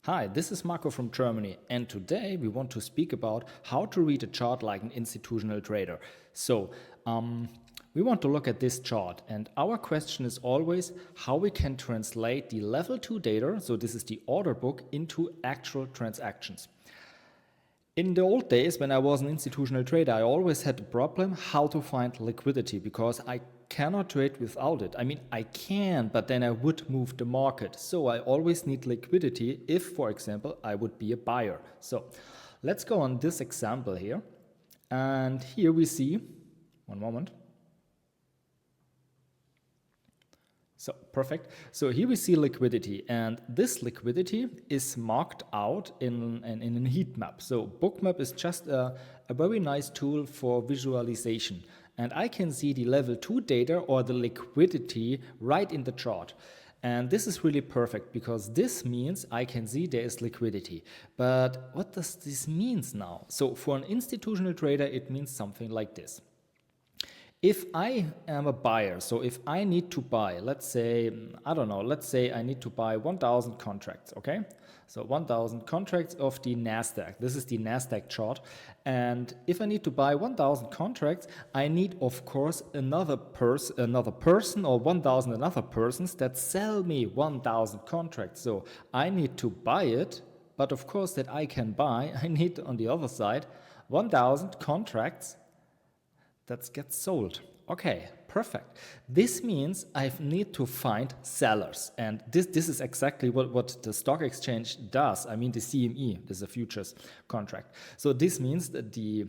Hi, this is Marco from Germany, and today we want to speak about how to read a chart like an institutional trader. We want to look at this chart, and our question is always how we can translate the level 2 data, so this is the order book, into actual transactions. In the old days, when I was an institutional trader, I always had the problem how to find liquidity because I cannot trade without it. I mean, I can, but then I would move the market. So I always need liquidity if, for example, I would be a buyer. So let's go on this example here. And here we see, one moment. So perfect. So here we see liquidity, and this liquidity is marked out in a heat map. So bookmap is just a very nice tool for visualization. And I can see the level 2 data or the liquidity right in the chart. And this is really perfect because this means I can see there is liquidity. But what does this mean now? So for an institutional trader, it means something like this. If I am a buyer, so if I need to buy, let's say, I don't know, let's say I need to buy 1,000 contracts, okay? So 1,000 contracts of the NASDAQ. This is the NASDAQ chart. And if I need to buy 1,000 contracts, I need, of course, another person or 1,000 another persons that sell me 1,000 contracts. So I need to buy it, but of course that I can buy, I need on the other side 1,000 contracts that gets sold. Okay, perfect. This means I need to find sellers. And this is exactly what the stock exchange does. I mean, the CME, this is a futures contract. So this means that the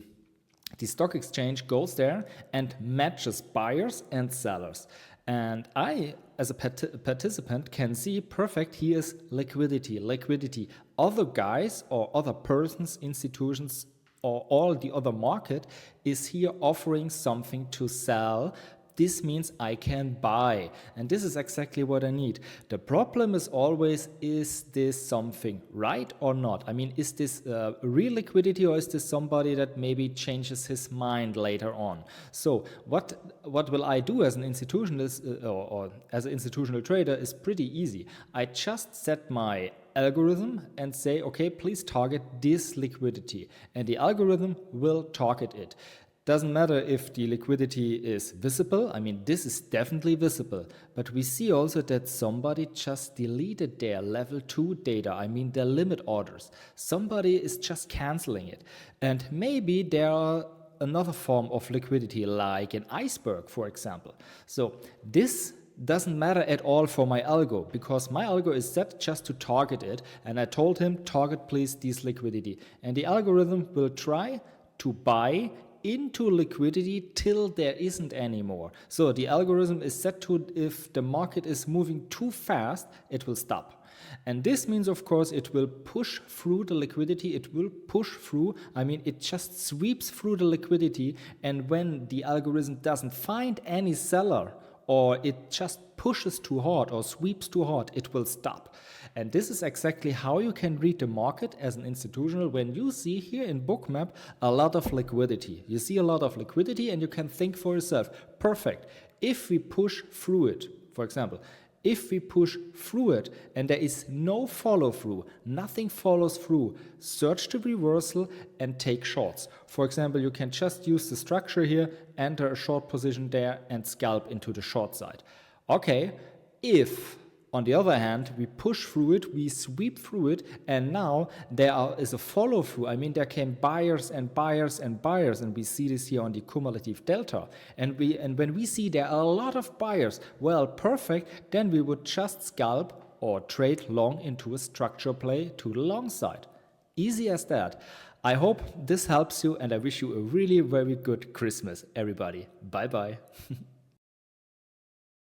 stock exchange goes there and matches buyers and sellers. And I, as a participant, can see perfect, here is liquidity. Other guys or other persons, institutions, or all the other market is here offering something to sell. This means I can buy. And this is exactly what I need. The problem is always, is this something right or not? I mean, is this real liquidity or is this somebody that maybe changes his mind later on? So what will I do as an institutionalist or as an institutional trader is pretty easy. I just set my algorithm and say, okay, please target this liquidity, and the algorithm will target it. Doesn't matter if the liquidity is visible. I mean, this is definitely visible, but we see also that somebody just deleted their level 2 data. I mean, their limit orders. Somebody is just canceling it, and maybe there are another form of liquidity like an iceberg, for example. So this doesn't matter at all for my algo because my algo is set just to target it, and I told him target please this liquidity, and the algorithm will try to buy into liquidity till there isn't any more. So the algorithm is set to, if the market is moving too fast, it will stop. And this means, of course, it will push through the liquidity. It will push through. I mean, it just sweeps through the liquidity. And when the algorithm doesn't find any seller, or it just pushes too hard or sweeps too hard, it will stop. And this is exactly how you can read the market as an institutional when you see here in Bookmap a lot of liquidity. You see a lot of liquidity and you can think for yourself, perfect, if we push through it, for example, if we push through it and there is no follow through, nothing follows through, search the reversal and take shorts. For example, you can just use the structure here, enter a short position there and scalp into the short side. Okay, if on the other hand, we push through it, we sweep through it, and now there is a follow through. I mean, there came buyers and buyers and buyers, and we see this here on the cumulative delta. And when we see there are a lot of buyers, well, perfect, then we would just scalp or trade long into a structure play to the long side. Easy as that. I hope this helps you, and I wish you a really very good Christmas, everybody. Bye-bye.